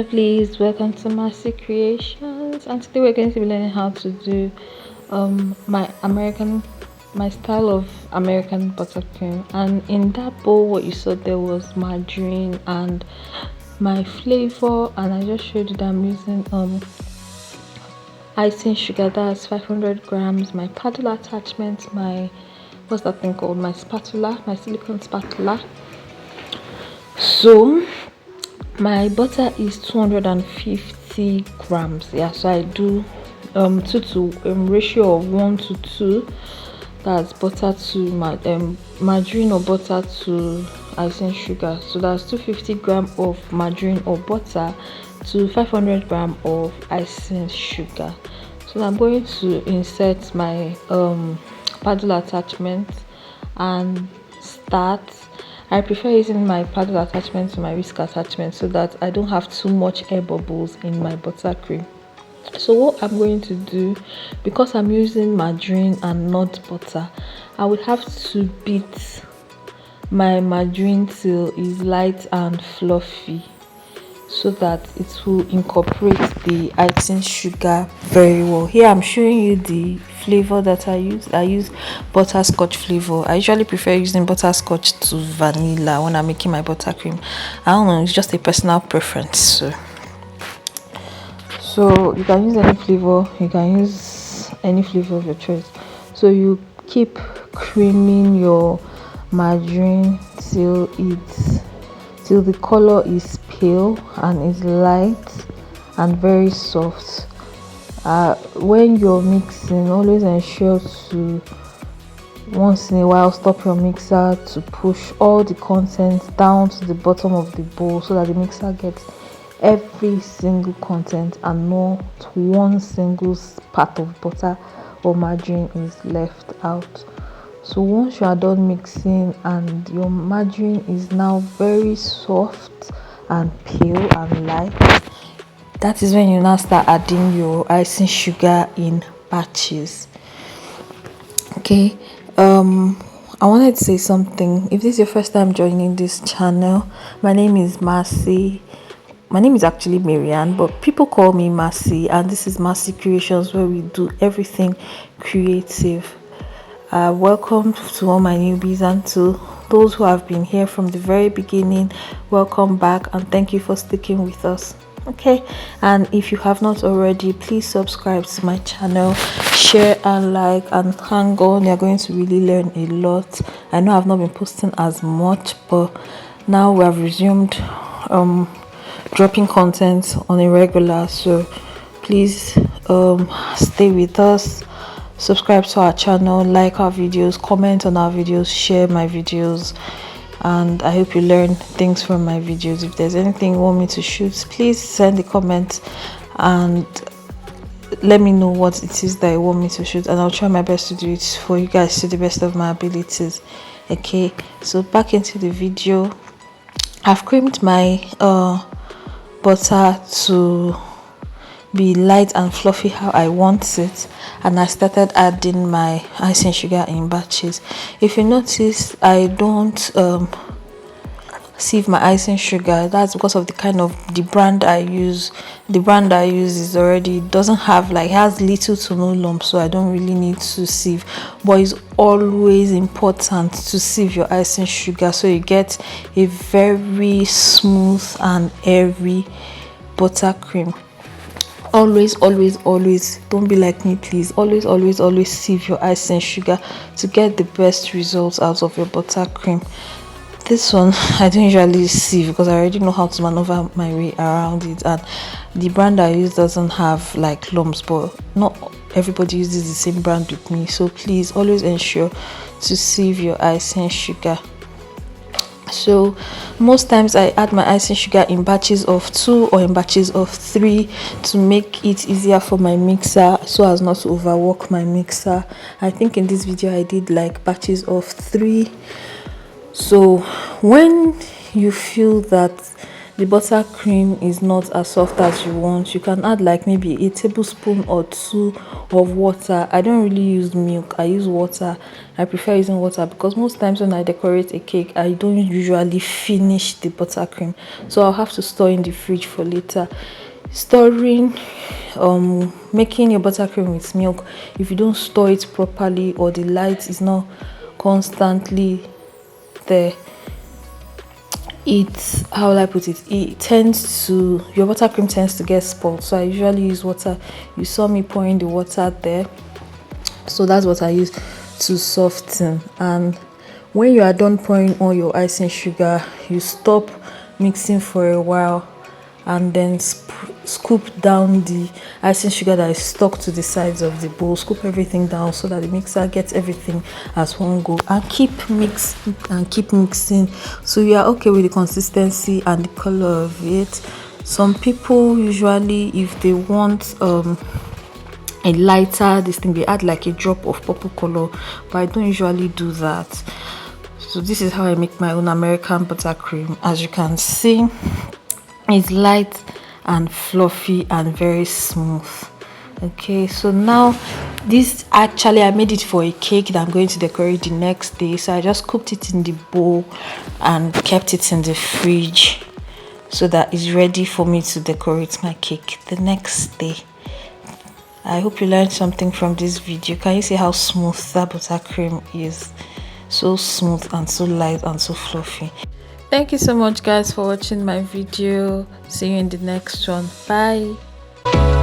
lovelies, welcome to Marcie Creations, and today we're going to be learning how to do my style of American buttercream. And in that bowl what you saw there was margarine and my flavor, and I just showed you that I'm using icing sugar, that's 500 grams, my paddle attachment, my what's that thing called, my spatula, my silicone spatula. So my butter is 250 grams. Yeah, so I do ratio of 1 to 2. That's butter to margarine or butter to icing sugar. So that's 250 gram of margarine or butter to 500 gram of icing sugar. So I'm going to insert my paddle attachment and start. I prefer using my paddle attachment to my whisk attachment so that I don't have too much air bubbles in my buttercream. So what I'm going to do, because I'm using margarine and not butter, I would have to beat my margarine till it's light and fluffy so that it will incorporate the icing sugar very well. Here I'm showing you the flavor that I use butterscotch flavor. I usually prefer using butterscotch to vanilla when I'm making my buttercream. I don't know, it's just a personal preference. So you can use any flavor, you can use any flavor of your choice. So you keep creaming your margarine till the color is pale and is light and very soft. When you're mixing, always ensure to once in a while stop your mixer to push all the contents down to the bottom of the bowl so that the mixer gets every single content and not one single part of butter or margarine is left out. So once you are done mixing and your margarine is now very soft and pale and light, that is when you now start adding your icing sugar in batches. Okay, I wanted to say something. If this is your first time joining this channel, my name is Marcie. My name is actually Marianne, but people call me Marcie, and this is Marcie Creations, where we do everything creative. Welcome to all my newbies, and to those who have been here from the very beginning, welcome back and thank you for sticking with us. Okay, and if you have not already, please subscribe to my channel, share and like, and hang on, you're going to really learn a lot. I know I've not been posting as much, but now we have resumed dropping content on a regular, so please stay with us, subscribe to our channel, like our videos, comment on our videos, share my videos, and I hope you learn things from my videos. If there's anything you want me to shoot, please send a comment and let me know what it is that you want me to shoot, and I'll try my best to do it for you guys to the best of my abilities. Okay, so back into the video. I've creamed my butter to be light and fluffy how I want it, and I started adding my icing sugar in batches. If you notice, I don't sieve my icing sugar. That's because of the brand I use. The brand I use is already doesn't have has little to no lumps, so I don't really need to sieve. But it's always important to sieve your icing sugar so you get a very smooth and airy buttercream. Always don't be like me, please. Always sieve your icing sugar to get the best results out of your buttercream. This one I don't usually sieve because I already know how to maneuver my way around it, and the brand I use doesn't have lumps, but not everybody uses the same brand with me, so please always ensure to sieve your icing sugar. So most times I add my icing sugar in batches of 2 or in batches of 3 to make it easier for my mixer, so as not to overwork my mixer. I think in this video I did batches of 3. So when you feel that the buttercream is not as soft as you want, you can add like maybe a tablespoon or two of water. I don't really use milk, I use water. I prefer using water because most times when I decorate a cake, I don't usually finish the buttercream, so I'll have to store in the fridge for later. Storing making your buttercream with milk, if you don't store it properly or the light is not constantly there, it, how will I put it, it tends to, your buttercream tends to get spoiled. So I usually use water. You saw me pouring the water there, so that's what I use to soften. And when you are done pouring all your icing sugar, you stop mixing for a while and then scoop down the icing sugar that is stuck to the sides of the bowl. Scoop everything down so that the mixer gets everything as one go, and keep mixing so you are okay with the consistency and the color of it. Some people usually, if they want a lighter this thing, they add like a drop of purple color, but I don't usually do that. So this is how I make my own American buttercream. As you can see, it's light and fluffy and very smooth. Okay, so now this, actually I made it for a cake that I'm going to decorate the next day, so I just cooked it in the bowl and kept it in the fridge so that it's ready for me to decorate my cake the next day. I hope you learned something from this video. Can you see how smooth that buttercream is? So smooth and so light and so fluffy. Thank you so much guys for watching my video. See you in the next one. Bye.